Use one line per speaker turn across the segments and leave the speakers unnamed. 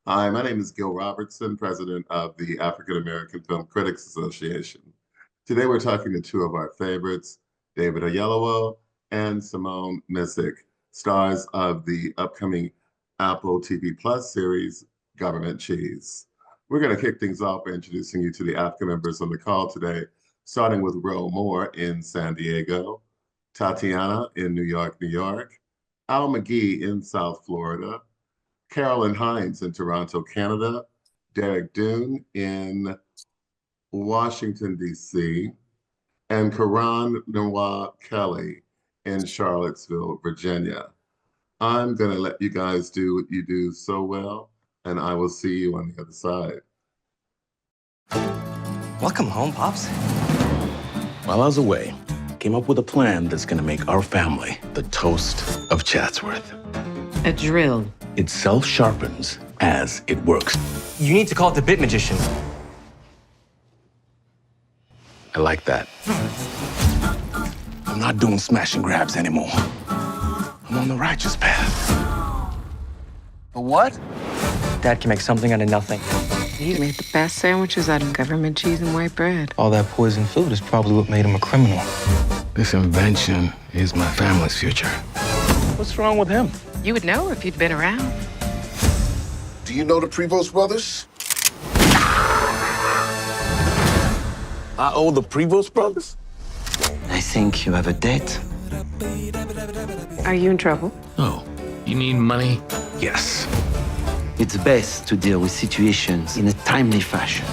Hi, my name is Gil Robertson, president of the African American Film Critics Association. Today we're talking to two of our favorites, David Oyelowo and Simone Missick, stars of the upcoming Apple TV Plus series, Government Cheese. We're going to kick things off by introducing you to the African members on the call today, starting with Ro Moore in San Diego, Tatiana in New York, New York, Al McGee in South Florida, Carolyn Hines in Toronto, Canada, Derek Dune in Washington, D.C., and Karan Noah Kelly in Charlottesville, Virginia. I'm going to let you guys do what you do so well, and I will see you on the other side.
Welcome home, Pops.
While I was away, came up with a plan that's gonna make our family the toast of Chatsworth.
A drill.
It self-sharpens as it works.
You need to call it the Bit Magician.
I like that. I'm not doing smash and grabs anymore. I'm on the righteous path.
A what? Dad can make something out of nothing.
He made the best sandwiches out of government cheese and white bread.
All that poison food is probably what made him a criminal.
This invention is my family's future. What's wrong with him?
You would know if you'd been around.
Do you know the Prevost brothers?
I owe the Prevost brothers?
I think you have a date.
Are you in trouble?
No. You need money?
Yes. It's best to deal with situations in a timely fashion.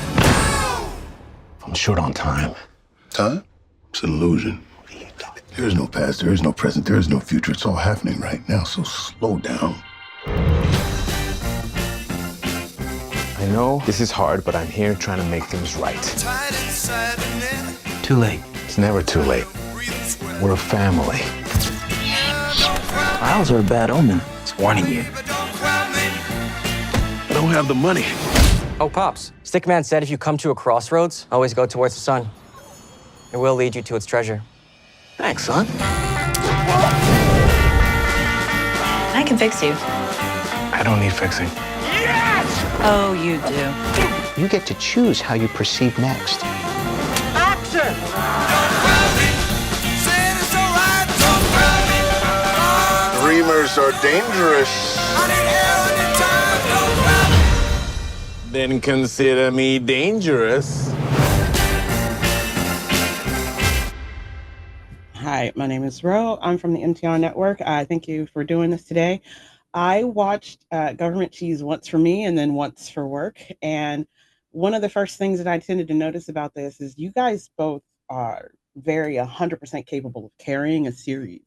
I'm short on time.
Time?
It's an illusion.
There is no past, there is no present, there is no future. It's all happening right now, so slow down.
I know this is hard, but I'm here trying to make things right.
Too late.
It's never too late. We're a family.
Owls are a bad omen. It's warning you.
I don't have the money.
Oh, Pops. Stickman said if you come to a crossroads, always go towards the sun. It will lead you to its treasure.
Thanks, son.
I can fix you.
I don't need fixing.
Oh, you do.
You get to choose how you proceed next.
Dreamers are dangerous.
Then consider me dangerous.
Hi, my name is Ro. I'm from the MTR Network. Thank you for doing this today. I watched Government Cheese once for me and then once for work. And one of the first things that I tended to notice about this is you guys both are very 100% capable of carrying a series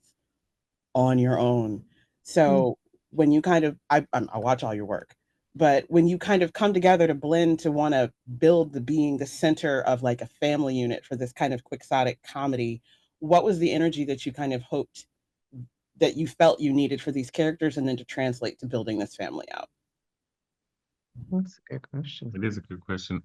on your own. So when you kind of, I watch all your work, but when you kind of come together to blend to want to build the being the center of like a family unit for this kind of quixotic comedy, what was the energy that you kind of hoped that you felt you needed for these characters and then to translate to building this family out?
That's a good question.
It is a good question.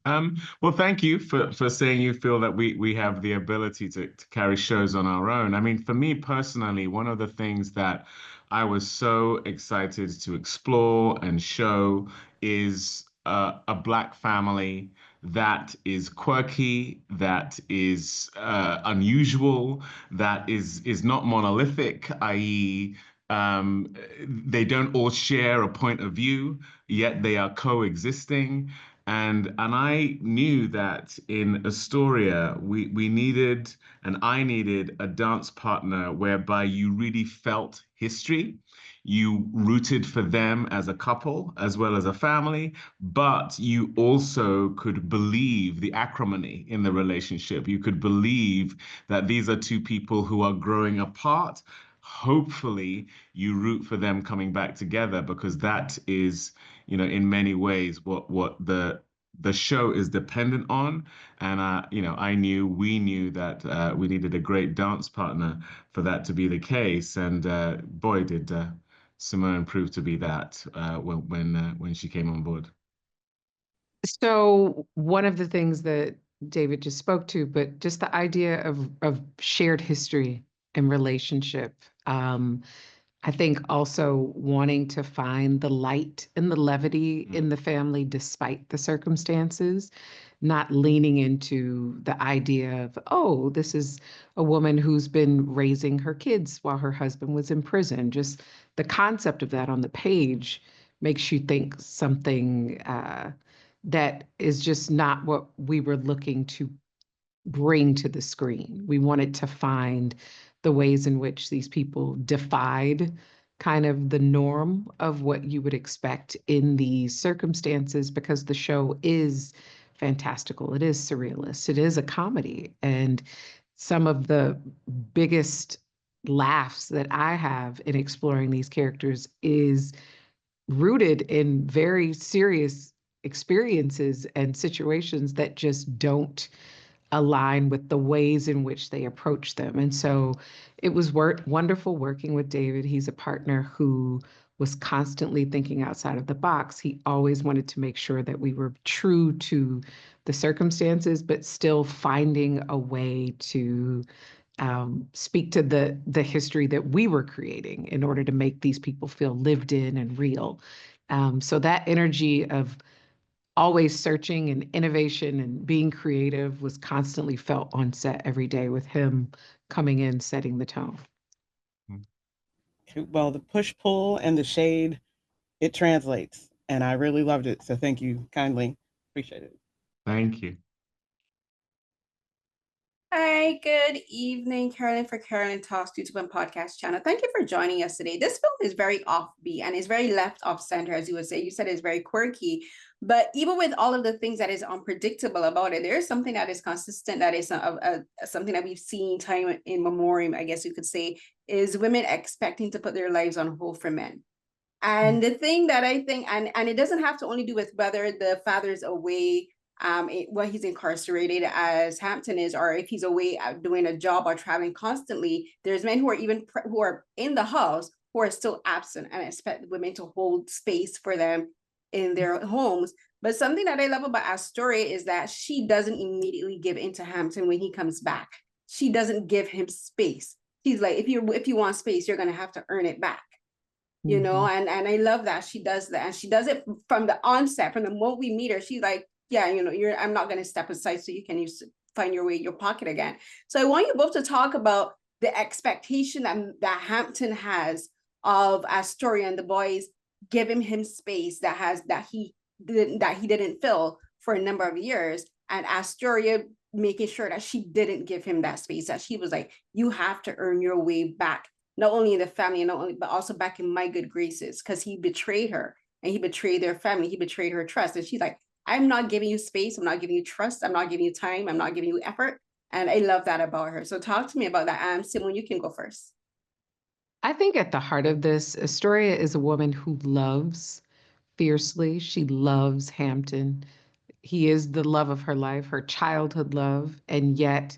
Well, thank you for saying you feel that we have the ability to carry shows on our own. I mean, for me personally, one of the things that I was so excited to explore and show is a Black family that is quirky, that is unusual, that is not monolithic, i.e., they don't all share a point of view, yet they are coexisting. And I knew that in Astoria, we needed, and I needed a dance partner whereby you really felt history. You rooted for them as a couple, as well as a family, but you also could believe the acrimony in the relationship. You could believe that these are two people who are growing apart. Hopefully, you root for them coming back together, because that is, in many ways what the show is dependent on. And we knew that we needed a great dance partner for that to be the case. And boy, did Simone prove to be that when she came on board.
So one of the things that David just spoke to, but just the idea of shared history and relationship. I think also wanting to find the light and the levity in the family despite the circumstances, not leaning into the idea of, oh, this is a woman who's been raising her kids while her husband was in prison. Just the concept of that on the page makes you think something that is just not what we were looking to bring to the screen. We wanted to find the ways in which these people defied kind of the norm of what you would expect in these circumstances, because the show is fantastical. It is surrealist. It is a comedy. And some of the biggest laughs that I have in exploring these characters is rooted in very serious experiences and situations that just don't align with the ways in which they approach them. And so it was wonderful working with David. He's a partner who was constantly thinking outside of the box. He always wanted to make sure that we were true to the circumstances, but still finding a way to speak to the history that we were creating in order to make these people feel lived in and real. So that energy of always searching and innovation and being creative was constantly felt on set every day with him coming in, setting the tone.
Well, the push pull and the shade, it translates, and I really loved it. So thank you kindly. Appreciate it.
Thank you.
Hi, good evening, Carolyn for Carolyn Talks YouTube and podcast channel. Thank you for joining us today. This film is very offbeat and is very left off center, as you would say. You said it's very quirky, but even with all of the things that is unpredictable about it, there is something that is consistent, that is something that we've seen time in memoriam, I guess you could say, is women expecting to put their lives on hold for men. And the thing that I think, and it doesn't have to only do with whether the father's away, when he's incarcerated as Hampton is, or if he's away out doing a job or traveling constantly. There's men who are who are in the house who are still absent and expect women to hold space for them in their homes. But something that I love about Astoria is that she doesn't immediately give in to Hampton when he comes back. She doesn't give him space. She's like, if you want space, you're gonna have to earn it back. You know, and I love that she does that, and she does it from the onset, from the moment we meet her. She's like, yeah, you know, I'm not going to step aside so you can find your way in your pocket again. So I want you both to talk about the expectation that Hampton has of Astoria and the boys giving him space that he didn't fill for a number of years, and Astoria making sure that she didn't give him that space, that she was like, you have to earn your way back, not only in the family, but also back in my good graces, because he betrayed her and he betrayed their family. He betrayed her trust. And she's like, I'm not giving you space. I'm not giving you trust. I'm not giving you time. I'm not giving you effort. And I love that about her. So talk to me about that. Simone, you can go first.
I think at the heart of this, Astoria is a woman who loves fiercely. She loves Hampton. He is the love of her life, her childhood love, and yet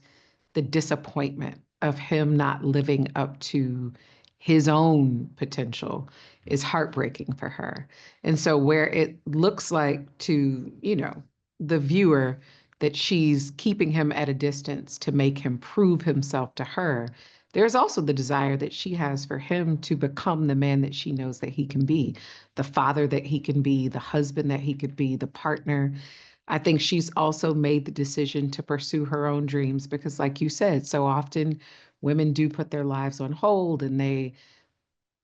the disappointment of him not living up to his own potential is heartbreaking for her. And so where it looks like to, you know, the viewer that she's keeping him at a distance to make him prove himself to her, there's also the desire that she has for him to become the man that she knows that he can be, the father that he can be, the husband that he could be, the partner. I think she's also made the decision to pursue her own dreams because, like you said, so often women do put their lives on hold and they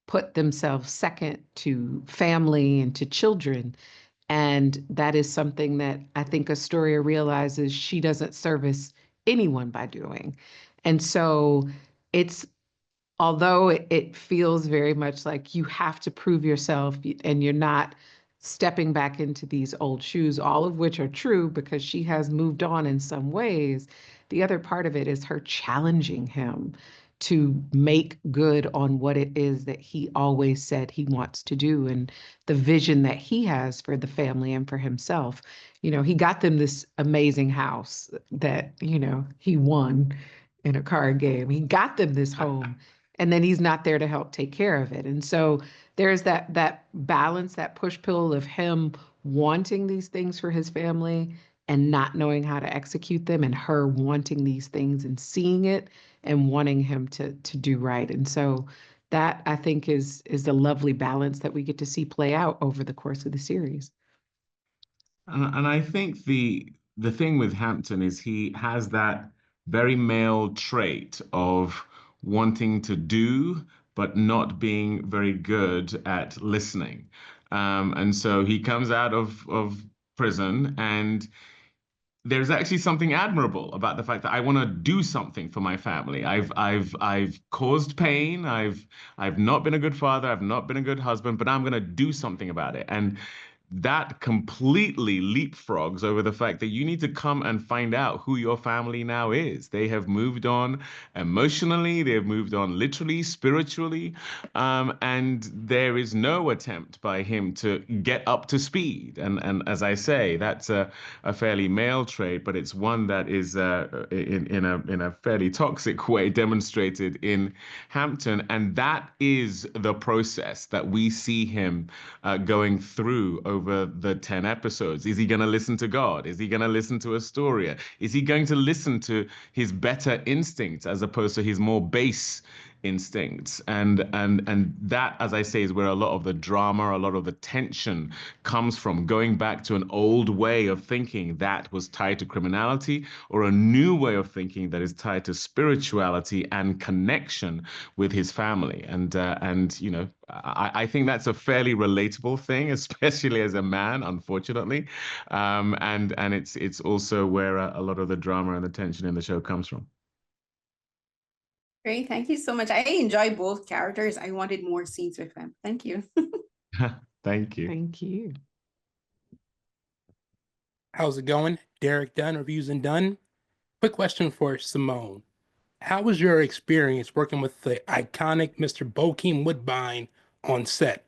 put themselves second to family and to children. And that is something that I think Astoria realizes she doesn't service anyone by doing. And so it's, although it feels very much like you have to prove yourself and you're not stepping back into these old shoes, all of which are true because she has moved on in some ways, the other part of it is her challenging him to make good on what it is that he always said he wants to do and the vision that he has for the family and for himself. You know, he got them this amazing house that, you know, he won in a card game. He got them this home and then he's not there to help take care of it. And so there's that balance, that push-pull of him wanting these things for his family and not knowing how to execute them, and her wanting these things and seeing it and wanting him to do right. And so that I think is the lovely balance that we get to see play out over the course of the series.
And I think the thing with Hampton is he has that very male trait of wanting to do, but not being very good at listening. And so he comes out of prison, and there's actually something admirable about the fact that I want to do something for my family. I've caused pain. I've not been a good father. I've not been a good husband, but I'm going to do something about it. And that completely leapfrogs over the fact that you need to come and find out who your family now is. They have moved on emotionally, they have moved on literally, spiritually, and there is no attempt by him to get up to speed. And as I say, that's a fairly male trait, but it's one that is in a fairly toxic way demonstrated in Hampton, and that is the process that we see him going through over the 10 episodes. Is he going to listen to God? Is he going to listen to Astoria? Is he going to listen to his better instincts as opposed to his more base instincts? And that, as I say, is where a lot of the drama, a lot of the tension comes from, going back to an old way of thinking that was tied to criminality, or a new way of thinking that is tied to spirituality and connection with his family. And you know, I think that's a fairly relatable thing, especially as a man, unfortunately. And it's also where a lot of the drama and the tension in the show comes from.
Great. Thank you so much. I enjoy both characters. I wanted more scenes with them. Thank you.
Thank you.
Thank you.
How's it going? Derek Dunn, Reviews and Done. Quick question for Simone. How was your experience working with the iconic Mr. Bokeem Woodbine on set?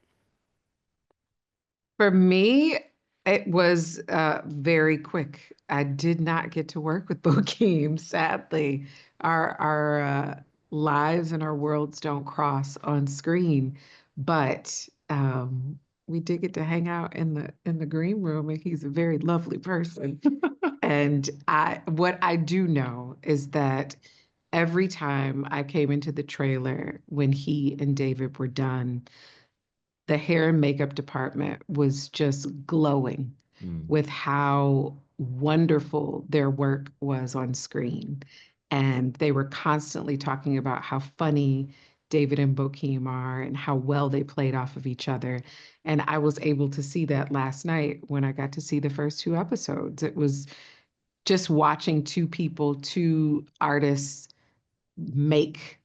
For me, it was very quick. I did not get to work with Bokeem, sadly. Our lives and our worlds don't cross on screen, but we did get to hang out in the green room, and he's a very lovely person. And what I do know is that every time I came into the trailer when he and David were done, the hair and makeup department was just glowing with how wonderful their work was on screen. And they were constantly talking about how funny David and Bokeem are and how well they played off of each other. And I was able to see that last night when I got to see the first 2 episodes. It was just watching 2 people, 2 artists make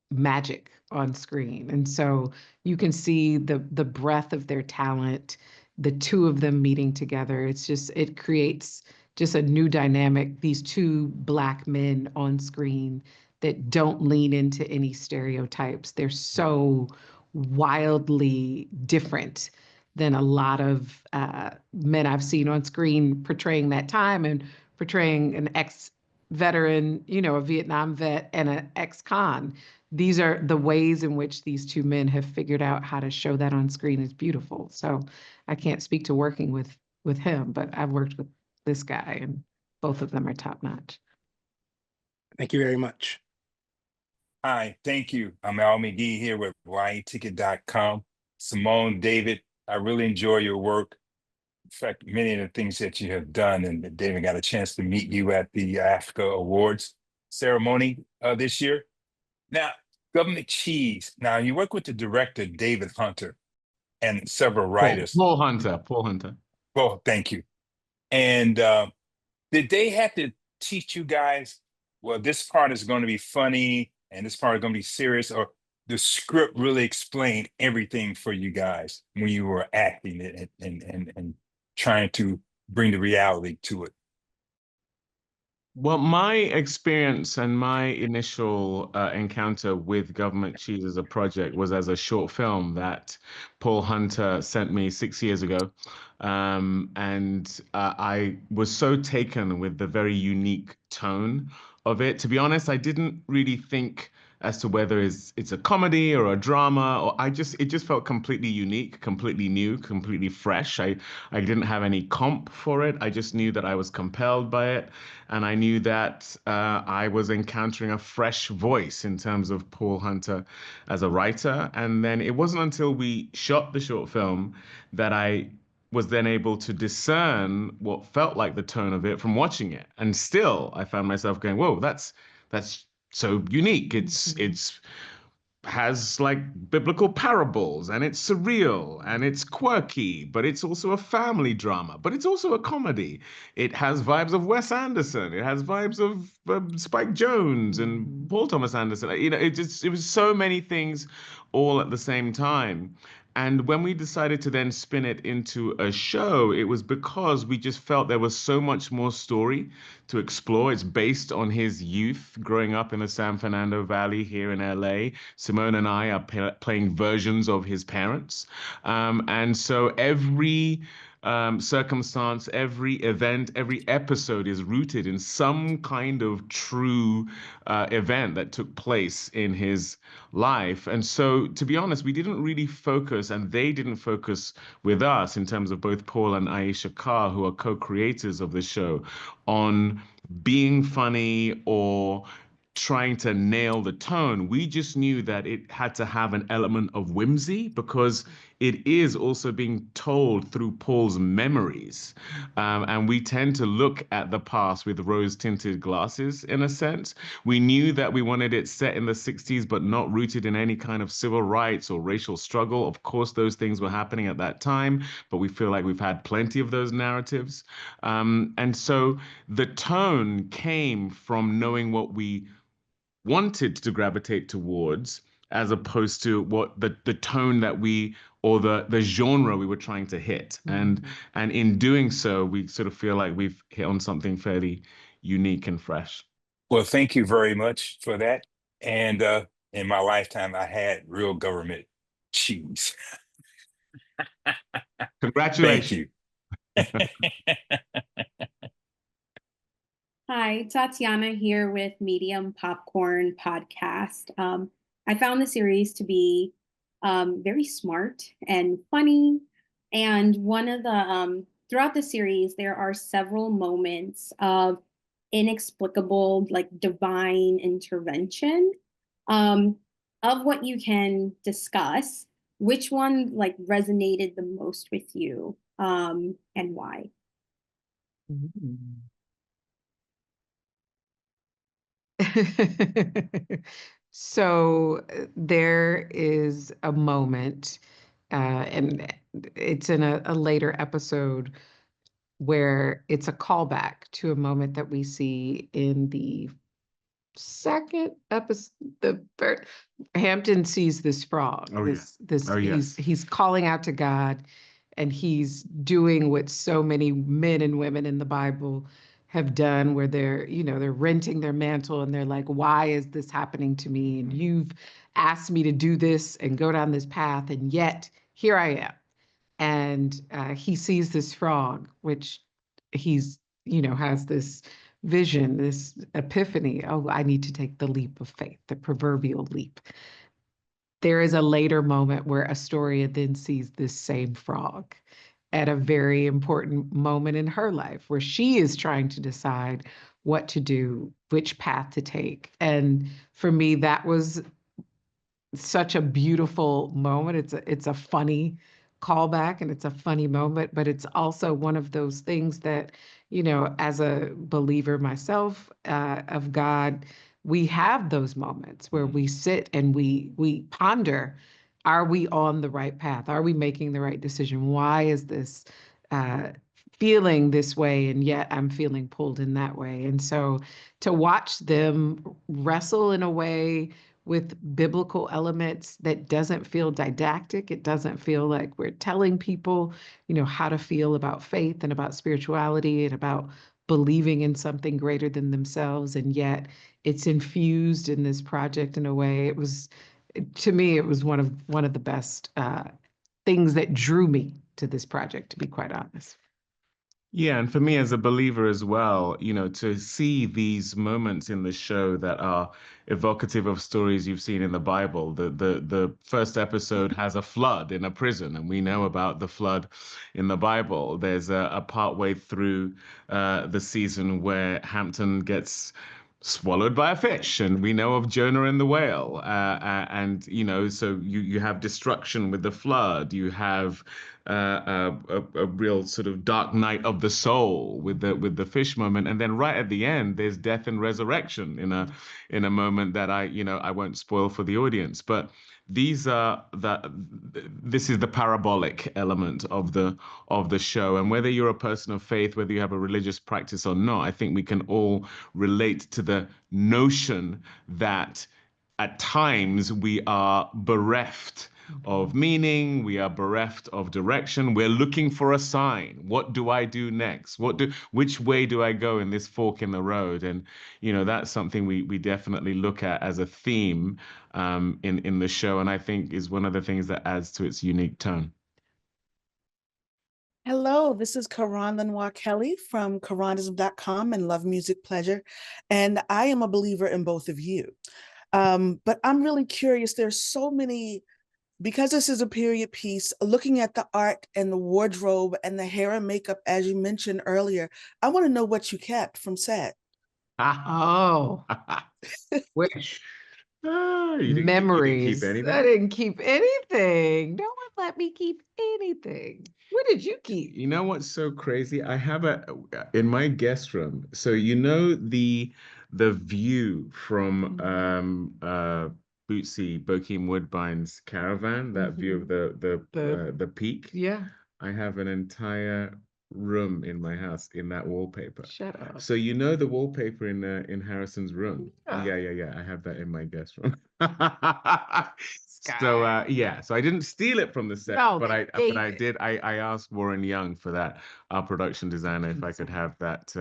magic on screen. And so you can see the breadth of their talent, the 2 of them meeting together. It creates just a new dynamic, these 2 Black men on screen that don't lean into any stereotypes. They're so wildly different than a lot of men I've seen on screen portraying that time and portraying an ex-veteran, you know, a Vietnam vet and an ex-con. These are the ways in which these 2 men have figured out how to show that on screen is beautiful. So I can't speak to working with him, but I've worked with this guy, and both of them are top notch.
Thank you very much.
Hi, thank you. I'm Al McGee here with YAticket.com. Simone, David, I really enjoy your work. In fact, many of the things that you have done, and David got a chance to meet you at the AAFCA Awards ceremony this year. Now, Government Cheese. Now, you work with the director, David Hunter, and several writers.
Paul Hunter.
Oh, thank you. And did they have to teach you guys, well, this part is going to be funny and this part is going to be serious, or the script really explained everything for you guys when you were acting it and trying to bring the reality to it?
Well, my experience and my initial encounter with Government Cheese as a project was as a short film that Paul Hunter sent me 6 years ago. And I was so taken with the very unique tone of it. To be honest, I didn't really think as to whether it's a comedy or a drama, or it just felt completely unique, completely new, completely fresh. I didn't have any comp for it. I just knew that I was compelled by it, and I knew that I was encountering a fresh voice in terms of Paul Hunter as a writer. And then it wasn't until we shot the short film that I was then able to discern what felt like the tone of it from watching it. And still, I found myself going, "Whoa, that's so unique. It's has like biblical parables, and it's surreal and it's quirky, but it's also a family drama, but it's also a comedy. It has vibes of Wes Anderson. It has vibes of Spike Jones and Paul Thomas Anderson. It was so many things all at the same time. And when we decided to then spin it into a show, it was because we just felt there was so much more story to explore. It's based on his youth growing up in the San Fernando Valley here in LA. Simone and I are playing versions of his parents. And so every circumstance, every event, every episode is rooted in some kind of true event that took place in his life. And so, to be honest, we didn't really focus, and they didn't focus with us in terms of both Paul and Aisha Carr, who are co-creators of the show, on being funny or trying to nail the tone. We just knew that it had to have an element of whimsy because it is also being told through Paul's memories. And we tend to look at the past with rose-tinted glasses, in a sense. We knew that we wanted it set in the 60s, but not rooted in any kind of civil rights or racial struggle. Of course, those things were happening at that time, but we feel like we've had plenty of those narratives. And so the tone came from knowing what we wanted to gravitate towards, as opposed to what the tone that we, or the genre we were trying to hit. And in doing so, we sort of feel like we've hit on something fairly unique and fresh.
Well, thank you very much for that. And in my lifetime, I had real government cheese.
Congratulations.
Thank you.
Hi, Tatiana here with Medium Popcorn Podcast. I found the series to be very smart and funny. And one of the, throughout the series, there are several moments of inexplicable, like divine intervention. Of what you can discuss, which one like resonated the most with you, and why?
So there is a moment, and it's in a later episode where it's a callback to a moment that we see in the second episode. Hampton sees this frog. He's calling out to God, and he's doing what so many men and women in the Bible have done, where they're renting their mantle and they're like, why is this happening to me? And you've asked me to do this and go down this path, and yet here I am. And he sees this frog, which he's, has this vision, this epiphany. Oh, I need to take the leap of faith, the proverbial leap. There is a later moment where Astoria then sees this same frog at a very important moment in her life, where she is trying to decide what to do, which path to take. And for me, that was such a beautiful moment. It's a funny callback and it's a funny moment, but it's also one of those things that, as a believer myself of God, we have those moments where we sit and we ponder, are we on the right path? Are we making the right decision? Why is this feeling this way, and yet I'm feeling pulled in that way? And so to watch them wrestle in a way with biblical elements that doesn't feel didactic. It doesn't feel like we're telling people, how to feel about faith and about spirituality and about believing in something greater than themselves. And yet it's infused in this project in a way. To me, it was one of the best things that drew me to this project, to be quite honest.
Yeah, and for me as a believer as well, to see these moments in the show that are evocative of stories you've seen in the Bible. The first episode has a flood in a prison, and we know about the flood in the Bible. There's a part way through the season where Hampton gets swallowed by a fish, and we know of Jonah and the whale. And so you have destruction with the flood. You have a real sort of dark night of the soul with the fish moment, and then right at the end, there's death and resurrection in a moment that I won't spoil for the audience, but these are this is the parabolic element of the show, and whether you're a person of faith, whether you have a religious practice or not, I think we can all relate to the notion that at times we are bereft of meaning, we are bereft of direction, we're looking for a sign. What do I do next? Which way do I go in this fork in the road? And that's something we definitely look at as a theme in the show, and I think is one of the things that adds to its unique tone.
Hello, this is Karan Lenoir Kelly from karanism.com and Love Music Pleasure. And I am a believer in both of you. But I'm really curious. There's so many, because this is a period piece, looking at the art and the wardrobe and the hair and makeup, as you mentioned earlier, I want to know what you kept from set.
Oh, which
You didn't
memories.
keep anything?
I didn't keep anything. No one let me keep anything. What did you keep?
You know what's so crazy? I have in my guest room. So the view from Bootsy Bokeem Woodbine's caravan, that view of the peak.
Yeah.
I have an entire room in my house in that wallpaper.
Shut up.
So the wallpaper in Harrison's room.
Yeah.
Yeah. I have that in my guest room. So so I didn't steal it from the set,
No,
but
they
I did. I asked Warren Young for that, our production designer, if I could have that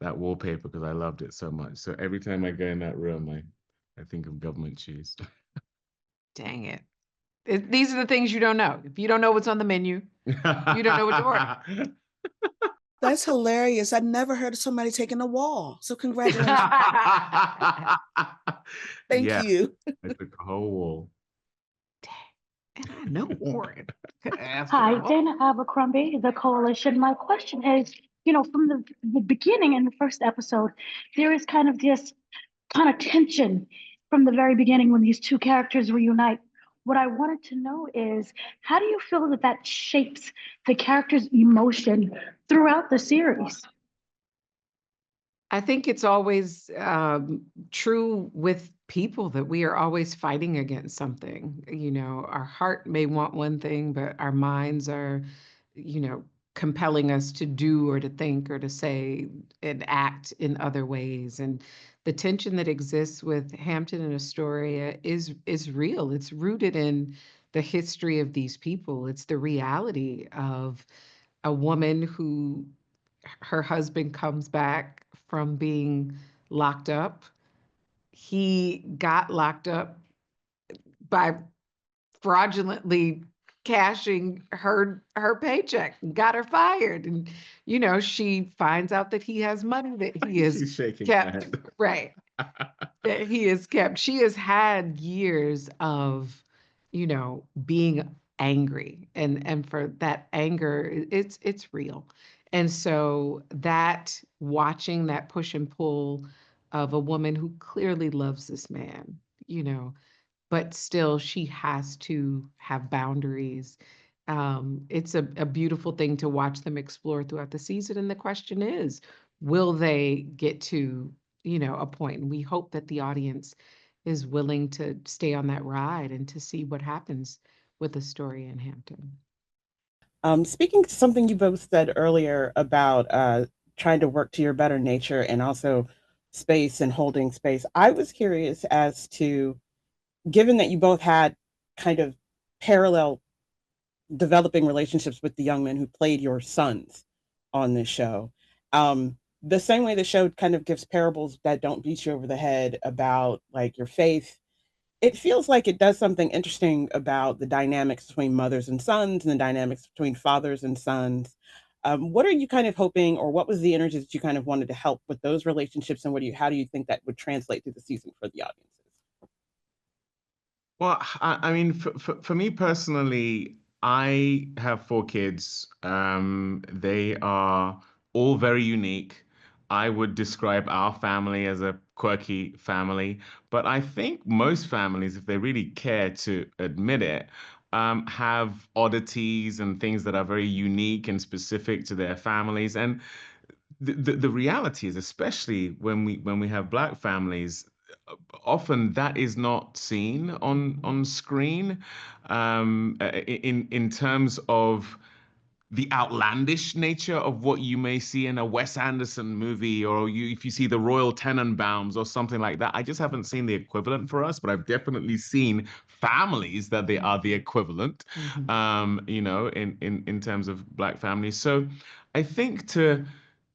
wallpaper because I loved it so much. So every time I go in that room, I think of government cheese.
Dang it. These are the things you don't know. If you don't know what's on the menu, you don't know what to order.
That's hilarious. I've never heard of somebody taking a wall. So congratulations. Thank you.
I took a whole wall.
And I know Warren.
Hi, Dana Abercrombie, the Coalition. My question is, from the beginning in the first episode, there is kind of this kind of tension from the very beginning when these two characters reunite. What I wanted to know is, how do you feel that shapes the character's emotion throughout the series?
I think it's always true with people that we are always fighting against something. Our heart may want one thing, but our minds are, compelling us to do or to think or to say and act in other ways. And the tension that exists with Hampton and Astoria is real. It's rooted in the history of these people. It's the reality of a woman who her husband comes back from being locked up. He got locked up by fraudulently cashing her paycheck, got her fired. And, she finds out that he has money that he has
She's shaking
kept.
my head.
Right. That he has kept. She has had years of, being angry. And for that anger, it's real. And so that watching that push and pull of a woman who clearly loves this man, but still she has to have boundaries. It's a beautiful thing to watch them explore throughout the season. And the question is, will they get to, a point? And we hope that the audience is willing to stay on that ride and to see what happens with Astoria and Hampton.
Speaking to something you both said earlier about trying to work to your better nature and also space and holding space, I was curious as to, given that you both had kind of parallel developing relationships with the young men who played your sons on this show, the same way the show kind of gives parables that don't beat you over the head about like your faith, it feels like it does something interesting about the dynamics between mothers and sons and the dynamics between fathers and sons. What are you kind of hoping, or what was the energy that you kind of wanted to help with those relationships, and how do you think that would translate through the season for the audiences?
Well, I mean, for me personally, I have four kids. They are all very unique. I would describe our family as a quirky family, but I think most families, if they really care to admit it, have oddities and things that are very unique and specific to their families. And the reality is, especially when we have Black families, often that is not seen on screen, in terms of the outlandish nature of what you may see in a Wes Anderson movie, or if you see the Royal Tenenbaums or something like that. I just haven't seen the equivalent for us, but I've definitely seen families that they are the equivalent, in terms of Black families. So I think to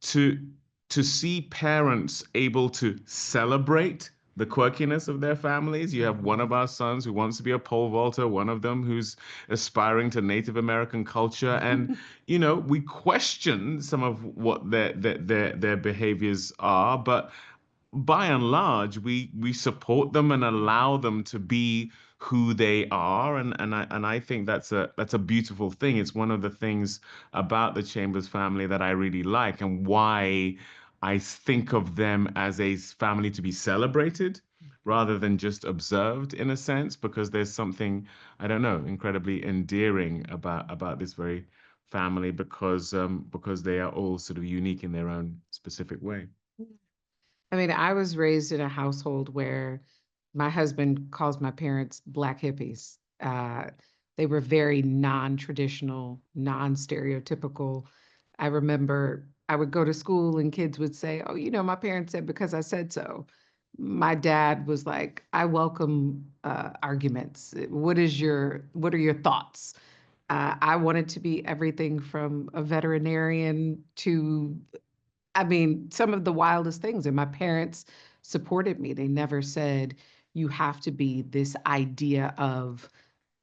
to see parents able to celebrate the quirkiness of their families. You have one of our sons who wants to be a pole vaulter, one of them who's aspiring to Native American culture. And, we question some of what their behaviors are, but by and large, we support them and allow them to be who they are, and I think that's a beautiful thing. It's one of the things about the Chambers family that I really like, and why I think of them as a family to be celebrated rather than just observed, in a sense, because there's something, I don't know, incredibly endearing about this very family, because they are all sort of unique in their own specific way.
I mean, I was raised in a household where my husband calls my parents Black hippies. They were very non-traditional, non-stereotypical. I remember I would go to school and kids would say, "Oh, my parents said because I said so." My dad was like, "I welcome arguments. What are your thoughts?" I wanted to be everything from a veterinarian to, I mean, some of the wildest things. And my parents supported me. They never said, you have to be this idea of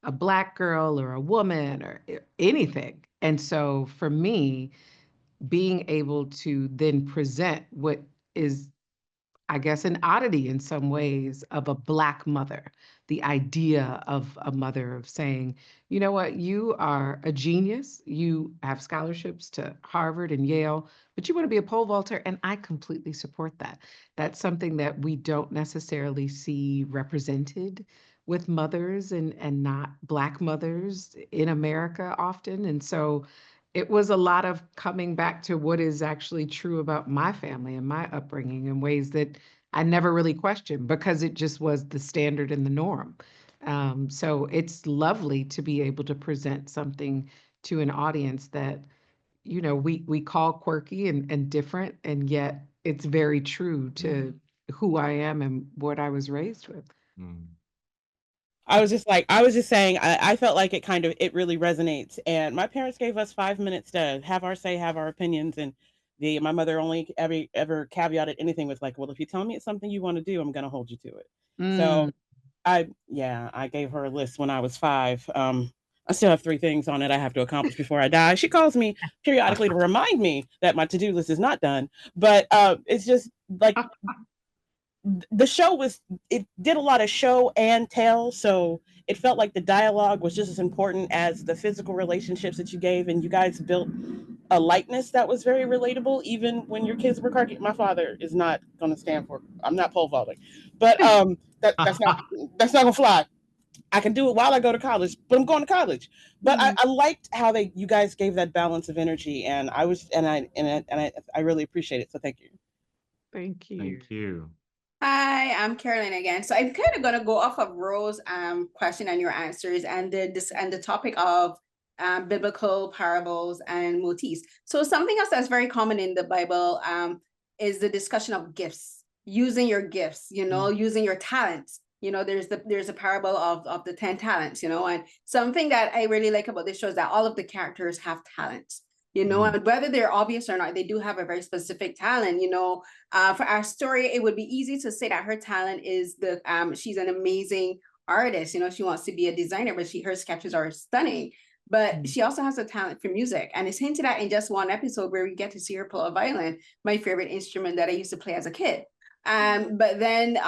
a Black girl or a woman or anything. And so for me, being able to then present what is, I guess, an oddity in some ways of a Black mother, the idea of a mother of saying, you know what, you are a genius, you have scholarships to Harvard and Yale, but you want to be a pole vaulter, and I completely support that. That's something that we don't necessarily see represented with mothers and not Black mothers in America often. And so it was a lot of coming back to what is actually true about my family and my upbringing in ways that I never really questioned, because it just was the standard and the norm. So it's lovely to be able to present something to an audience that, we call quirky and different, and yet it's very true to who I am and what I was raised with.
I was just saying, I felt like it really resonates. And my parents gave us 5 minutes to have our say, have our opinions. And my mother only ever caveated anything with like, well, if you tell me it's something you want to do, I'm going to hold you to it. So I gave her a list when I was 5. I still have 3 things on it I have to accomplish before I die. She calls me periodically to remind me that my to-do list is not done. But it's just like the show it did a lot of show and tell, so it felt like the dialogue was just as important as the physical relationships that you gave, and you guys built a likeness that was very relatable even when your kids were cartoon. My father is not going to stand for, I'm not pole vaulting, but that's not gonna fly. I can do it while I go to college, but I'm going to college. But I liked how you guys gave that balance of energy, and I really appreciate it, so thank you.
Thank you.
Thank you.
Hi, I'm Carolyn again. So I'm kind of gonna go off of Rose's question and your answers, and the topic of biblical parables and motifs. So something else that's very common in the Bible is the discussion of gifts, using your gifts, using your talents. There's a parable of the 10 talents, and something that I really like about this show is that all of the characters have talents. And whether they're obvious or not, they do have a very specific talent. For our story, it would be easy to say that her talent is she's an amazing artist. She wants to be a designer, but her sketches are stunning. but she also has a talent for music, and it's hinted at in just one episode where we get to see her play a violin, my favorite instrument that I used to play as a kid. But then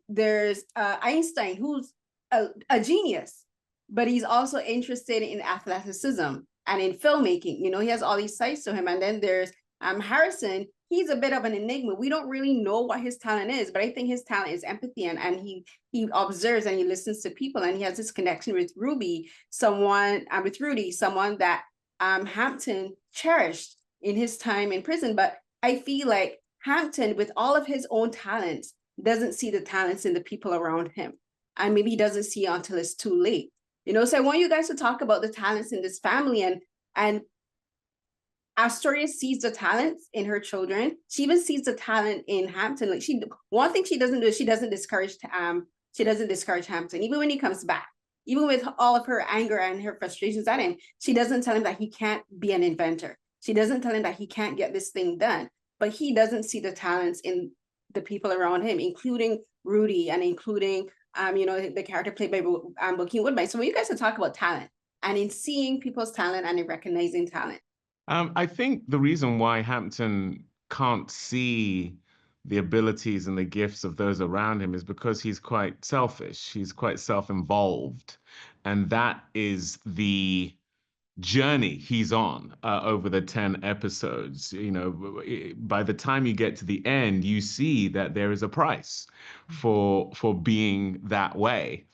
there's Einstein, who's a genius, but he's also interested in athleticism and in filmmaking. You know, he has all these sides to him. And then there's Harrison. He's a bit of an enigma. We don't really know what his talent is, but I think his talent is empathy, and he observes and he listens to people, and he has this connection with Rudy, someone that Hampton cherished in his time in prison. But I feel like Hampton, with all of his own talents, doesn't see the talents in the people around him, and maybe he doesn't see it until it's too late. You know, so I want you guys to talk about the talents in this family, and Astoria sees the talents in her children. She even sees the talent in Hampton. Like, one thing she doesn't do is she doesn't discourage Hampton, even when he comes back. Even with all of her anger and her frustrations at him, she doesn't tell him that he can't be an inventor. She doesn't tell him that he can't get this thing done. But he doesn't see the talents in the people around him, including Rudy and including the character played by Bokeem Woodbine. So when you guys to talk about talent and in seeing people's talent and in recognizing talent.
I think the reason why Hampton can't see the abilities and the gifts of those around him is because he's quite selfish. He's quite self-involved. And that is the journey he's on over the 10 episodes. You know, by the time you get to the end, you see that there is a price for being that way.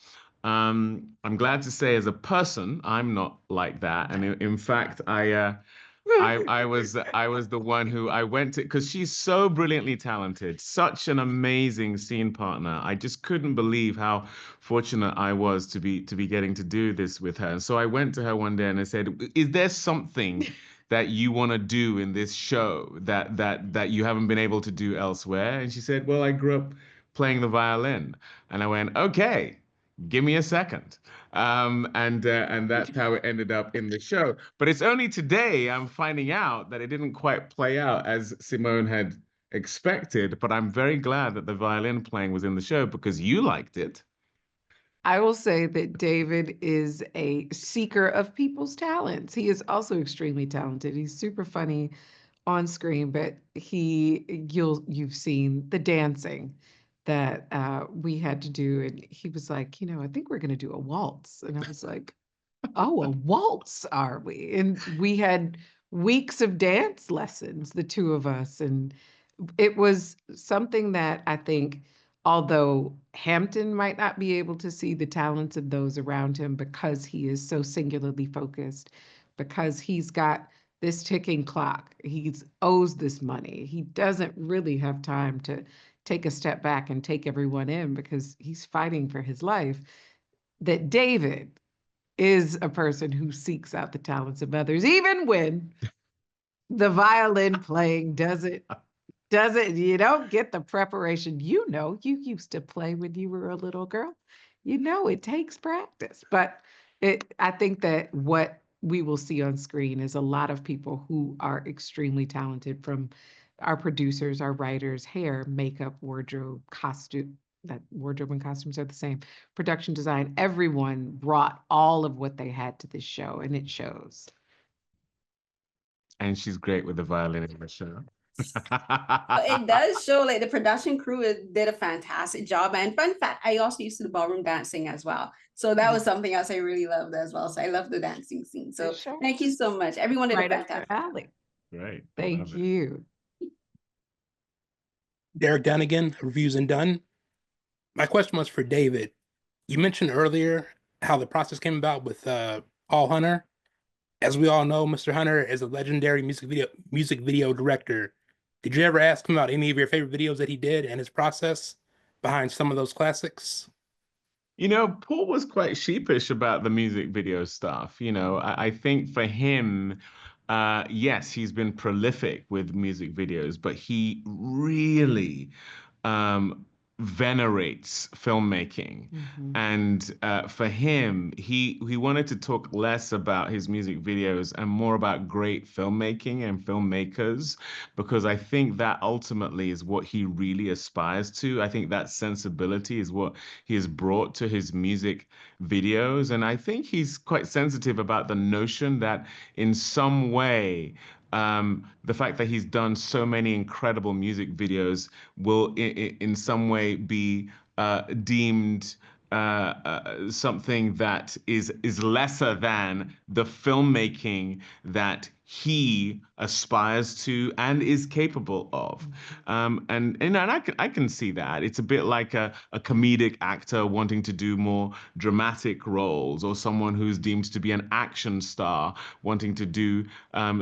I'm glad to say, as a person, I'm not like that. And in fact, I was the one who I went to, because she's so brilliantly talented, such an amazing scene partner. I just couldn't believe how fortunate I was to be getting to do this with her. And so I went to her one day and I said, "Is there something that you want to do in this show that you haven't been able to do elsewhere?" And she said, "Well, I grew up playing the violin." And I went, "Okay, give me a second." And that's how it ended up in the show. But it's only today I'm finding out that it didn't quite play out as Simone had expected. But I'm very glad that the violin playing was in the show, because you liked it.
I will say that David is a seeker of people's talents. He is also extremely talented. He's super funny on screen, but you've seen the dancing that we had to do, and he was like, I think we're going to do a waltz, and I was like, oh, a waltz, are we? And we had weeks of dance lessons, the two of us, and it was something that I think, although Hampton might not be able to see the talents of those around him because he is so singularly focused, because he's got this ticking clock, he owes this money, he doesn't really have time to take a step back and take everyone in because he's fighting for his life, that David is a person who seeks out the talents of others, even when the violin playing doesn't, you don't get the preparation. You used to play when you were a little girl. It takes practice. But I think that what we will see on screen is a lot of people who are extremely talented, from our producers, our writers, hair, makeup, wardrobe, costume. That wardrobe and costumes are the same. Production design, everyone brought all of what they had to this show, and it shows.
And she's great with the violin in the show.
It does show, like, the production crew did a fantastic job. And fun fact, I also used to do ballroom dancing as well. So that was something else I really loved as well. So I love the dancing scene. So thank you so much. Everyone did a fantastic job.
Right.
Thank you.
Derek Dunnigan, Reviews and Done. My question was for David. You mentioned earlier how the process came about with Paul Hunter. As we all know, Mr. Hunter is a legendary music video director. Did you ever ask him about any of your favorite videos that he did and his process behind some of those classics?
Paul was quite sheepish about the music video stuff. I think for him, yes, he's been prolific with music videos, but he really venerates filmmaking. And for him, he wanted to talk less about his music videos and more about great filmmaking and filmmakers, because I think that ultimately is what he really aspires to. I think that sensibility is what he has brought to his music videos. And I think he's quite sensitive about the notion that in some way, the fact that he's done so many incredible music videos will in some way be deemed something that is lesser than the filmmaking that he aspires to and is capable of. And I can see that. It's a bit like a comedic actor wanting to do more dramatic roles, or someone who's deemed to be an action star wanting to do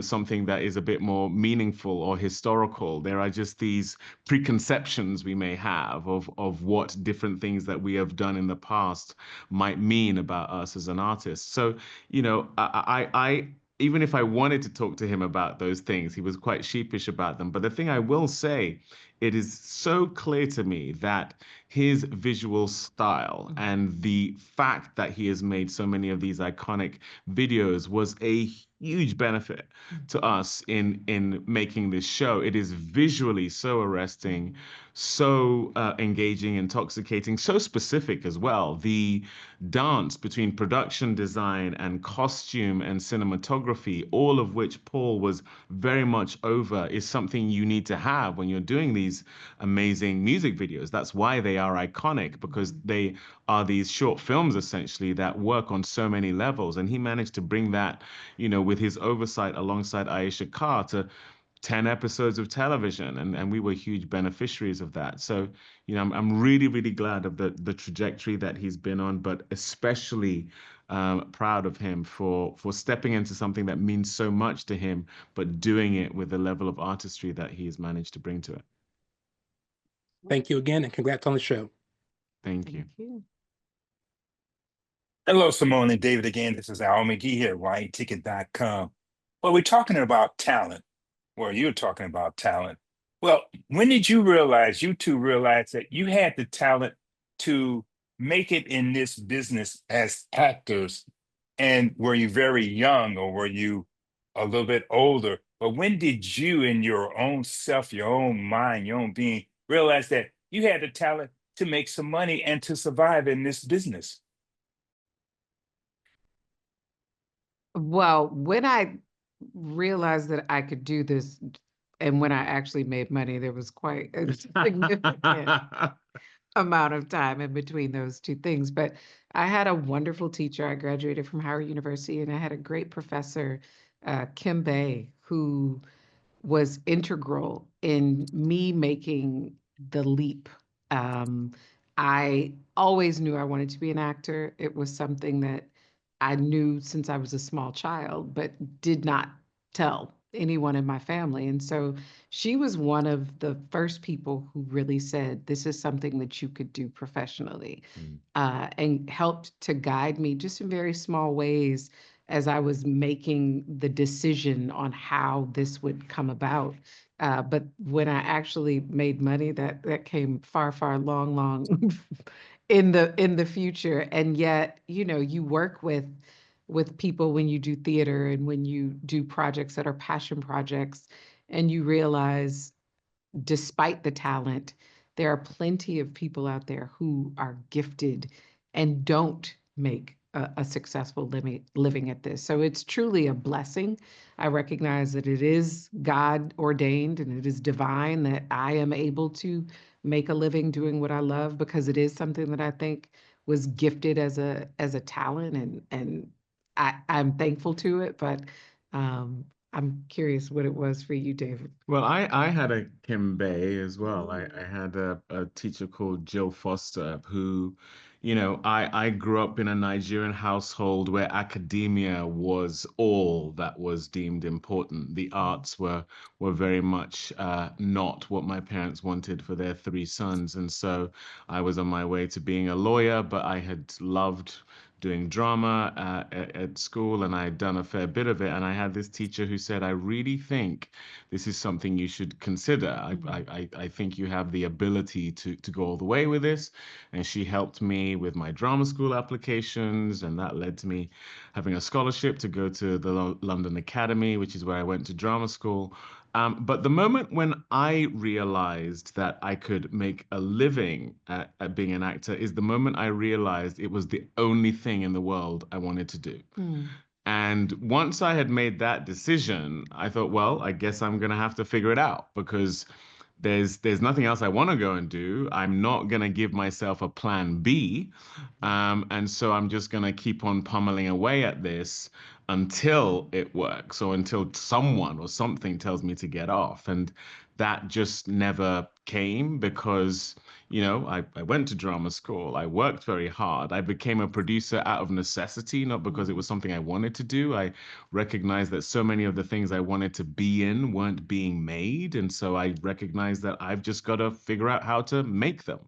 something that is a bit more meaningful or historical. There are just these preconceptions we may have of what different things that we have done in the past might mean about us as an artist. So, you know, I even if I wanted to talk to him about those things, he was quite sheepish about them. But the thing I will say, it is so clear to me that his visual style and the fact that he has made so many of these iconic videos was a huge benefit to us in making this show. It is visually so arresting, so engaging, intoxicating, so specific as well. The dance between production design and costume and cinematography, all of which Paul was very much over, is something you need to have when you're doing these amazing music videos. That's why they are iconic, because they are these short films essentially that work on so many levels. And he managed to bring that, you know, with his oversight alongside Aisha Carr, to 10 episodes of television, and we were huge beneficiaries of that. So, you know, I'm really, really glad of the trajectory that he's been on, but especially proud of him for stepping into something that means so much to him, but doing it with the level of artistry that he's managed to bring to it.
Thank you again, and congrats on the show.
Thank you.
Hello, Simone and David again. This is Al McGee here at YTicket.com. Well, we're talking about talent. Well, you're talking about talent. Well, when did you two realize that you had the talent to make it in this business as actors? And were you very young, or were you a little bit older? But when did you, in your own self, your own mind, your own being, realize that you had the talent to make some money and to survive in this business?
Well, when I realized that I could do this, and when I actually made money, there was quite a significant amount of time in between those two things. But I had a wonderful teacher. I graduated from Howard University, and I had a great professor, Kim Bay, who was integral in me making the leap. I always knew I wanted to be an actor. It was something that I knew since I was a small child, but did not tell anyone in my family. And so she was one of the first people who really said, this is something that you could do professionally, and helped to guide me just in very small ways as I was making the decision on how this would come about. But when I actually made money, that came far, far, long in the future. And yet, you know, you work with people when you do theater and when you do projects that are passion projects, and you realize, despite the talent, there are plenty of people out there who are gifted and don't make a successful living at this. So it's truly a blessing. I recognize that it is God ordained and it is divine that I am able to make a living doing what I love, because it is something that I think was gifted as a talent, and I'm thankful to it. But I'm curious what it was for you, David.
Well, I had a Kim Bay as well. I had a teacher called Jill Foster who, you know, I grew up in a Nigerian household where academia was all that was deemed important. The arts were very much not what my parents wanted for their three sons. And so I was on my way to being a lawyer, but I had loved doing drama at school, and I'd done a fair bit of it. And I had this teacher who said, I really think this is something you should consider. I think you have the ability to go all the way with this. And she helped me with my drama school applications, and that led to me having a scholarship to go to the London Academy, which is where I went to drama school. But the moment when I realized that I could make a living at being an actor is the moment I realized it was the only thing in the world I wanted to do. And once I had made that decision, I thought, well, I guess I'm going to have to figure it out, because there's nothing else I want to go and do. I'm not going to give myself a plan B. And so I'm just going to keep on pummeling away at this until it works, or until someone or something tells me to get off. And that just never came, because, you know, I went to drama school. I worked very hard. I became a producer out of necessity, not because it was something I wanted to do. I recognized that so many of the things I wanted to be in weren't being made. And so I recognized that I've just got to figure out how to make them.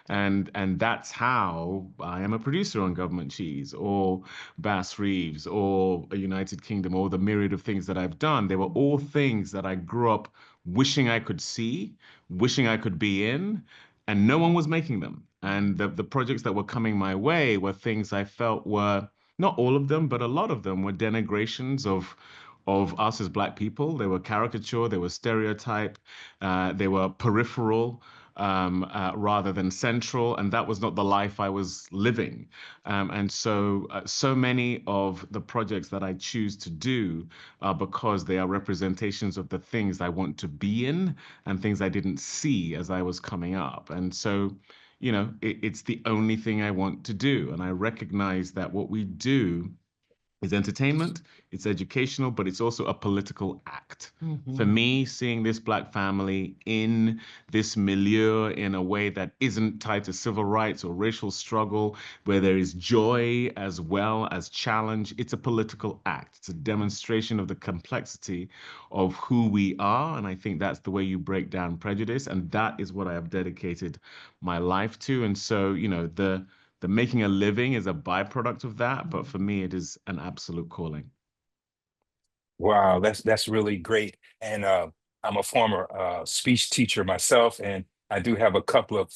And that's how I am a producer on Government Cheese, or Bass Reeves, or a United Kingdom, or the myriad of things that I've done. They were all things that I grew up wishing I could see, wishing I could be in, and no one was making them. And the projects that were coming my way were things I felt were, not all of them, but a lot of them were denigrations of us as Black people. They were caricature, they were stereotype, they were peripheral, rather than central, and that was not the life I was living. And so many of the projects that I choose to do are because they are representations of the things I want to be in and things I didn't see as I was coming up. And so, you know, it's the only thing I want to do. And I recognize that what we do is entertainment, it's educational, but it's also a political act. For me, seeing this Black family in this milieu in a way that isn't tied to civil rights or racial struggle, where there is joy as well as challenge, it's a political act. It's a demonstration of the complexity of who we are. And I think that's the way you break down prejudice. And that is what I have dedicated my life to. And so, you know, the making a living is a byproduct of that, but for me, it is an absolute calling.
Wow, that's really great. And I'm a former speech teacher myself, and I do have a couple of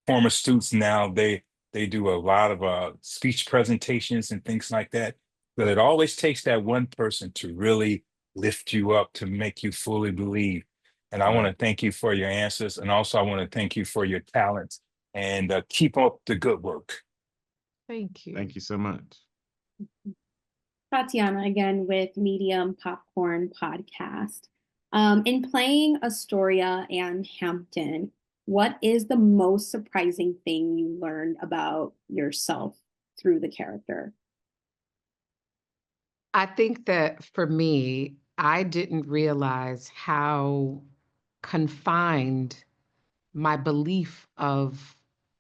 former students now. They do a lot of speech presentations and things like that. But it always takes that one person to really lift you up, to make you fully believe. And I want to thank you for your answers, and also I want to thank you for your talents, and keep up the good work.
Thank you.
Thank you so much.
Tatiana again with Medium Popcorn Podcast. In playing Astoria and Hampton, what is the most surprising thing you learned about yourself through the character?
I think that for me, I didn't realize how confined my belief of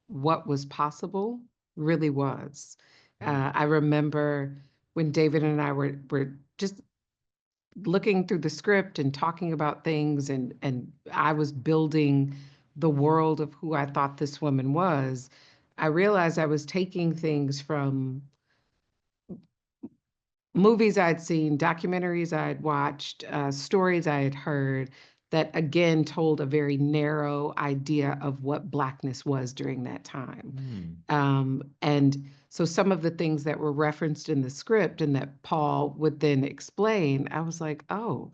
what was possible really was. I remember when David and I were just looking through the script and talking about things, and I was building the world of who I thought this woman was. I realized I was taking things from movies I'd seen, documentaries I'd watched, stories I had heard that again told a very narrow idea of what Blackness was during that time. And so some of the things that were referenced in the script and that Paul would then explain, I was like, oh,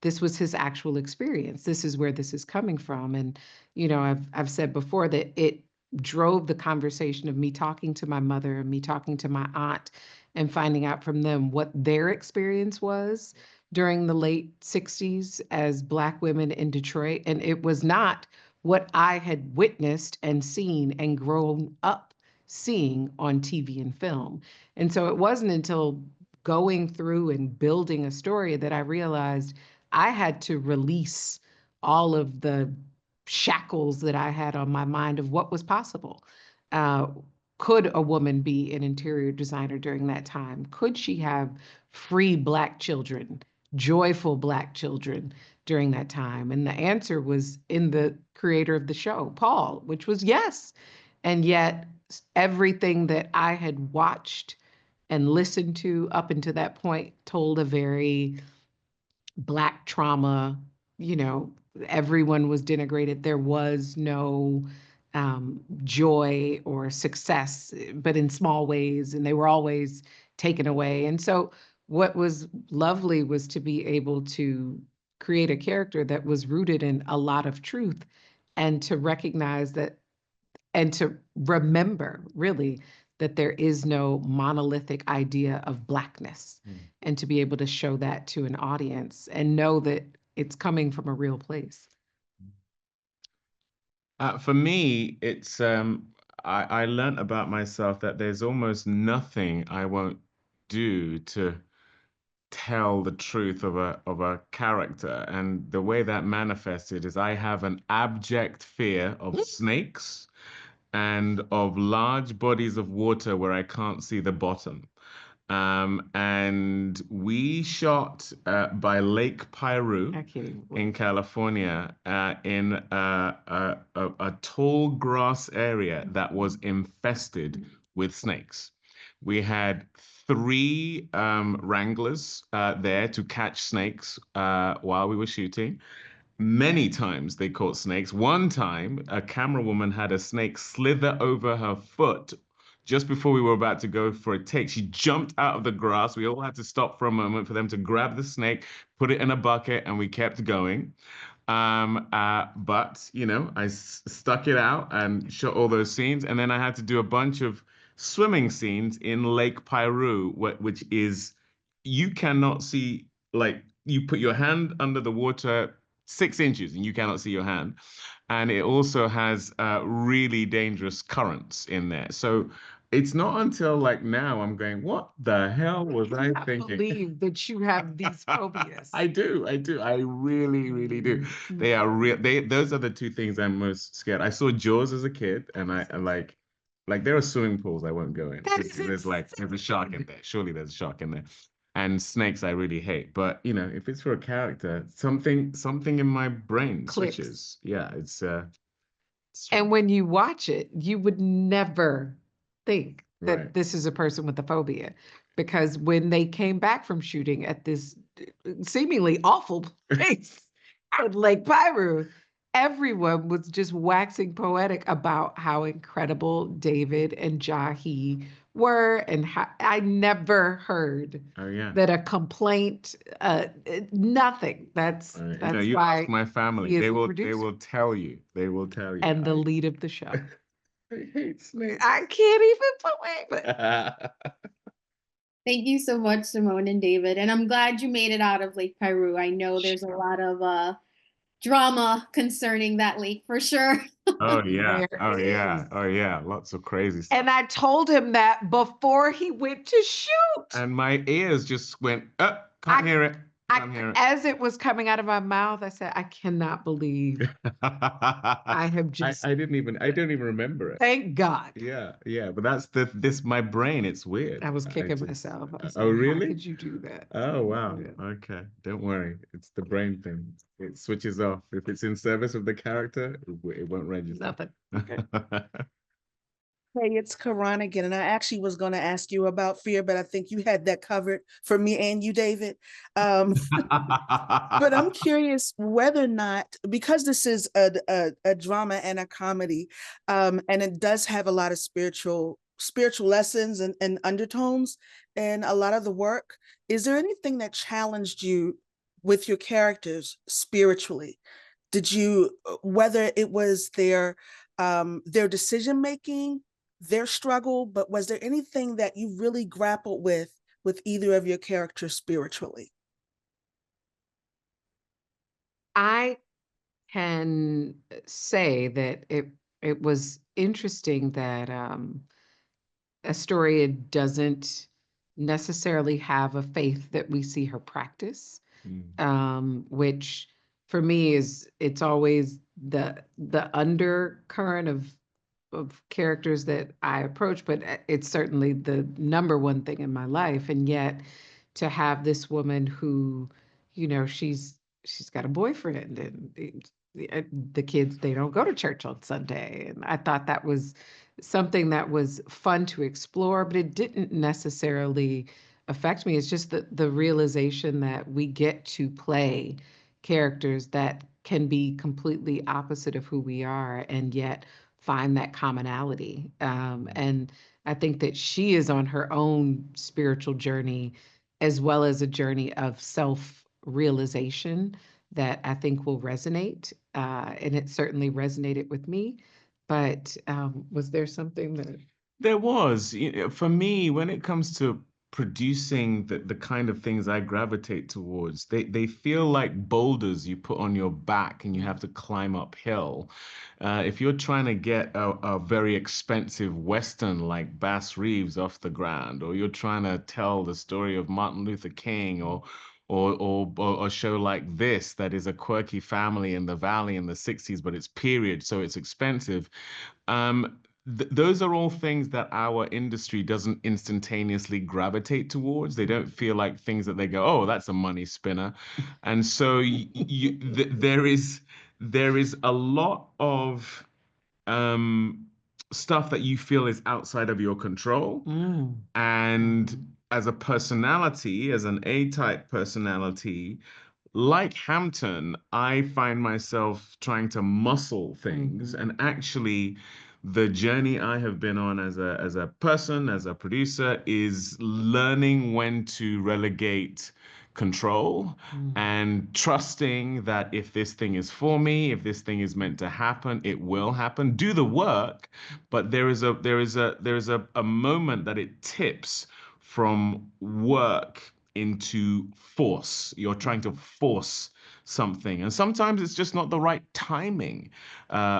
this was his actual experience. This is where this is coming from. And, you know, I've said before that it drove the conversation of me talking to my mother and me talking to my aunt and finding out from them what their experience was during the late 60s as Black women in Detroit. And it was not what I had witnessed and seen and grown up seeing on TV and film. And so it wasn't until going through and building a story that I realized I had to release all of the shackles that I had on my mind of what was possible. Could a woman be an interior designer during that time? Could she have free Black children, joyful Black children during that time? And the answer was in the creator of the show, Paul, which was yes. And yet everything that I had watched and listened to up until that point told a very Black trauma, everyone was denigrated. There was no joy or success, but in small ways, and they were always taken away. And so what was lovely was to be able to create a character that was rooted in a lot of truth, and to recognize that, and to remember really that there is no monolithic idea of Blackness, and to be able to show that to an audience and know that it's coming from a real place.
For me, it's I learned about myself that there's almost nothing I won't do to tell the truth of a character. And the way that manifested is I have an abject fear of snakes and of large bodies of water where I can't see the bottom. And we shot by Lake Piru in California in a tall grass area that was infested with snakes. We had 3 wranglers there to catch snakes while we were shooting. Many times they caught snakes. One time, a camera woman had a snake slither over her foot just before we were about to go for a take. She jumped out of the grass. We all had to stop for a moment for them to grab the snake, put it in a bucket, and we kept going. But, I stuck it out and shot all those scenes. And then I had to do a bunch of swimming scenes in Lake Piru, which is, you cannot see, like, you put your hand under the water 6 inches and you cannot see your hand. And it also has really dangerous currents in there. So it's not until like now I'm going, what the hell was I thinking?
I believe that you have these phobias.
I do. I really, really do. They are real. Those are the 2 things I'm most scared. I saw Jaws as a kid, and I like there are swimming pools I won't go in. There's a shark in there. Surely there's a shark in there. And snakes I really hate. But if it's for a character, something in my brain switches. Yeah, it's
and when you watch it, you would never think that
Right.
this is a person with a phobia, because when they came back from shooting at this seemingly awful place at Lake Piru, everyone was just waxing poetic about how incredible David and Jahi were, and how I never heard that a complaint, nothing. That's
you
why
ask my family.
he is
They
a
will
producer
tell you. They will tell you.
and the lead of the show.
I hate snakes.
I can't even believe it.
Thank you so much, Simone and David. And I'm glad you made it out of Lake Piru. I know there's a lot of drama concerning that lake for sure.
Oh yeah.
There
Oh yeah.
is.
Oh yeah. Lots of crazy stuff.
And I told him that before he went to shoot.
And my ears just went, can't hear it. Can't hear it.
As it was coming out of my mouth, I said, I cannot believe I have just.
I don't even remember it.
Thank God.
Yeah. But that's my brain. It's weird.
I was kicking myself. I was
Oh,
like,
really?
How could you do that?
Oh, wow.
Yeah.
Okay. Don't worry. It's the brain thing. It switches off. If it's in service of the character, it won't register.
Nothing. Okay.
Hey, it's Karan again, and I actually was going to ask you about fear, but I think you had that covered for me and you, David. But I'm curious whether or not, because this is a drama and a comedy, and it does have a lot of spiritual lessons and undertones in a lot of the work, is there anything that challenged you with your characters spiritually? Did you, whether it was their decision making, their struggle, but was there anything that you really grappled with either of your characters spiritually?
I can say that it was interesting that Astoria doesn't necessarily have a faith that we see her practice, which for me it's always the undercurrent of characters that I approach, but it's certainly the number one thing in my life. And yet to have this woman who, she's got a boyfriend, and the kids, they don't go to church on Sunday. And I thought that was something that was fun to explore, but it didn't necessarily affect me. It's just the realization that we get to play characters that can be completely opposite of who we are and yet find that commonality. And I think that she is on her own spiritual journey as well as a journey of self-realization that I think will resonate. And it certainly resonated with me. But was there something that
There was, for me, when it comes to producing the kind of things I gravitate towards, they feel like boulders you put on your back and you have to climb uphill. If you're trying to get a very expensive Western like Bass Reeves off the ground, or you're trying to tell the story of Martin Luther King, or a show like this that is a quirky family in the Valley in the 60s, but it's period, so it's expensive. Those are all things that our industry doesn't instantaneously gravitate towards. They don't feel like things that they go, oh, that's a money spinner. And so there is a lot of stuff that you feel is outside of your control. And as a personality, as an A-type personality, like Hampton, I find myself trying to muscle things, and actually the journey I have been on as a person, as a producer, is learning when to relegate control and trusting that if this thing is for me, if this thing is meant to happen, it will happen. Do the work, but there is a moment that it tips from work into force. You're trying to force something, and sometimes it's just not the right timing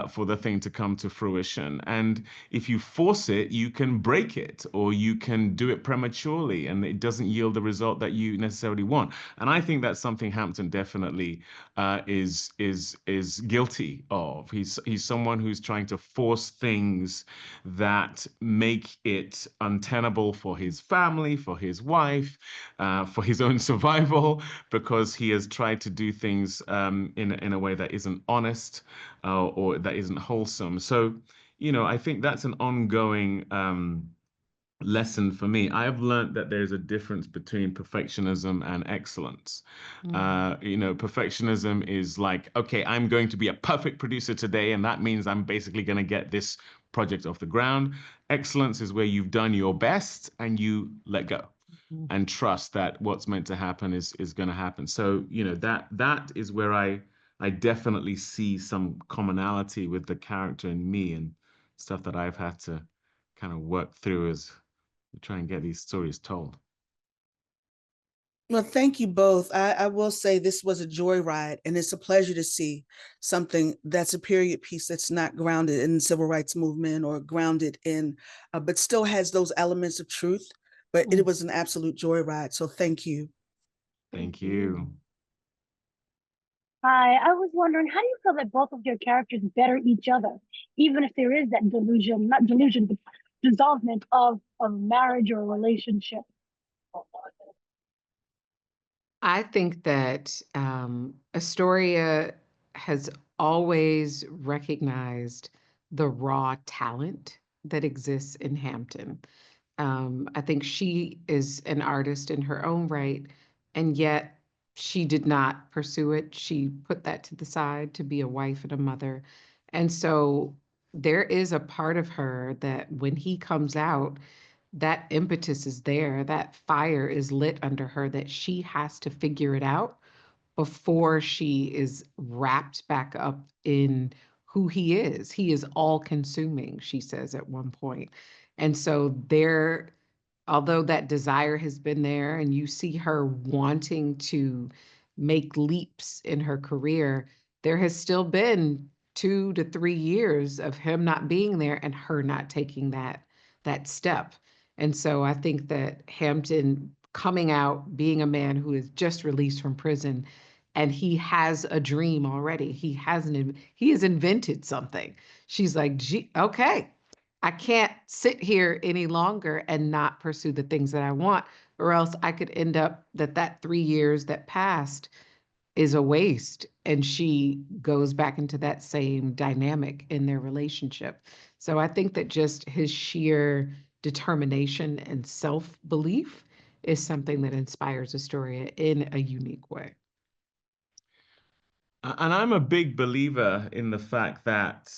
for the thing to come to fruition. And if you force it, you can break it, or you can do it prematurely, and it doesn't yield the result that you necessarily want. And I think that's something Hampton definitely is guilty of. He's someone who's trying to force things that make it untenable for his family, for his wife, for his own survival, because he has tried to do things in a way that isn't honest or that isn't wholesome. So, I think that's an ongoing lesson for me. I have learned that there's a difference between perfectionism and excellence. Perfectionism is like, okay, I'm going to be a perfect producer today, and that means I'm basically going to get this project off the ground. Excellence is where you've done your best and you let go and trust that what's meant to happen is going to happen. So, that is where I definitely see some commonality with the character and me, and stuff that I've had to kind of work through as we try and get these stories told.
Well, thank you both. I will say this was a joyride, and it's a pleasure to see something that's a period piece that's not grounded in the civil rights movement or grounded in, but still has those elements of truth. But it was an absolute joyride. So thank you.
Thank you.
Hi, I was wondering, how do you feel that both of your characters better each other, even if there is that delusion, not delusion, but dissolvement of marriage or a relationship?
I think that Astoria has always recognized the raw talent that exists in Hampton. I think she is an artist in her own right, and yet she did not pursue it. She put that to the side to be a wife and a mother. And so there is a part of her that when he comes out, that impetus is there, that fire is lit under her, that she has to figure it out before she is wrapped back up in who he is. He is all consuming, she says at one point. And so there, although that desire has been there and you see her wanting to make leaps in her career, there has still been 2 to 3 years of him not being there and her not taking that step. And so I think that Hampton coming out, being a man who is just released from prison, and he has a dream already. He has invented something. She's like, gee, okay, I can't sit here any longer and not pursue the things that I want, or else I could end up that 3 years that passed is a waste. And she goes back into that same dynamic in their relationship. So I think that just his sheer determination and self-belief is something that inspires Astoria in a unique way.
And I'm a big believer in the fact that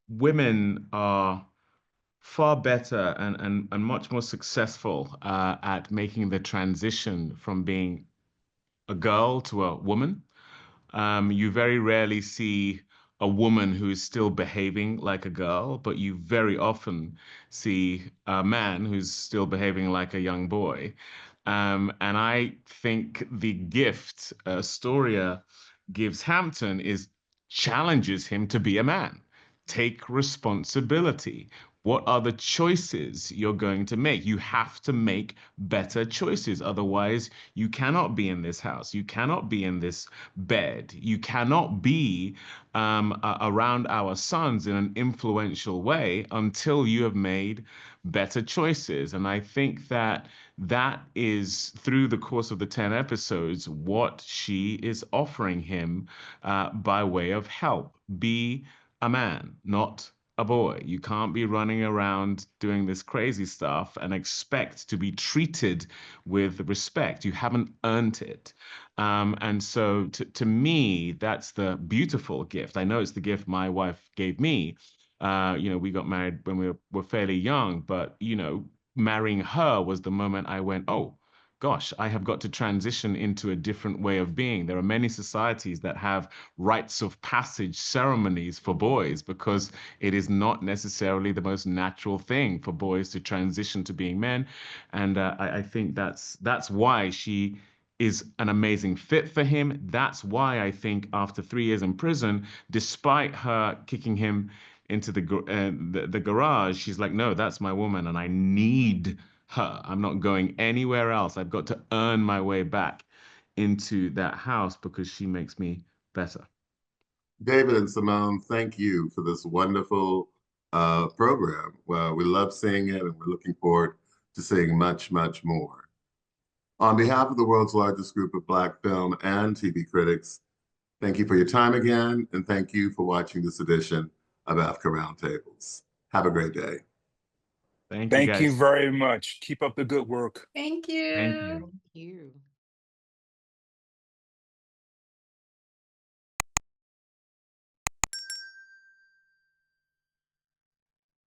women are far better and much more successful at making the transition from being a girl to a woman. You very rarely see a woman who is still behaving like a girl, but you very often see a man who's still behaving like a young boy. And I think the gift Astoria gives Hampton is challenges him to be a man. Take responsibility. What are the choices you're going to make? You have to make better choices. Otherwise, you cannot be in this house. You cannot be in this bed. You cannot be around our sons in an influential way until you have made better choices. And I think that that is, through the course of the 10 episodes, what she is offering him by way of help. Be a man, not a boy. You can't be running around doing this crazy stuff and expect to be treated with respect. You haven't earned it. And so to me, that's the beautiful gift. I know it's the gift my wife gave me. We got married when we were fairly young, but, marrying her was the moment I went, oh, gosh, I have got to transition into a different way of being. There are many societies that have rites of passage ceremonies for boys because it is not necessarily the most natural thing for boys to transition to being men. And I think that's why she is an amazing fit for him. That's why I think after 3 years in prison, despite her kicking him into the garage, she's like, no, that's my woman, and I need her. I'm not going anywhere else. I've got to earn my way back into that house because she makes me better.
David and Simone, thank you for this wonderful program. Well, we love seeing it, and we're looking forward to seeing much, much more. On behalf of the world's largest group of Black film and TV critics, thank you for your time again, and thank you for watching this edition of AAFCA Roundtables. Have a great day.
Thank you,
Thank you
guys.
very much. Keep up the good work.
Thank you.
Thank you.
Thank you.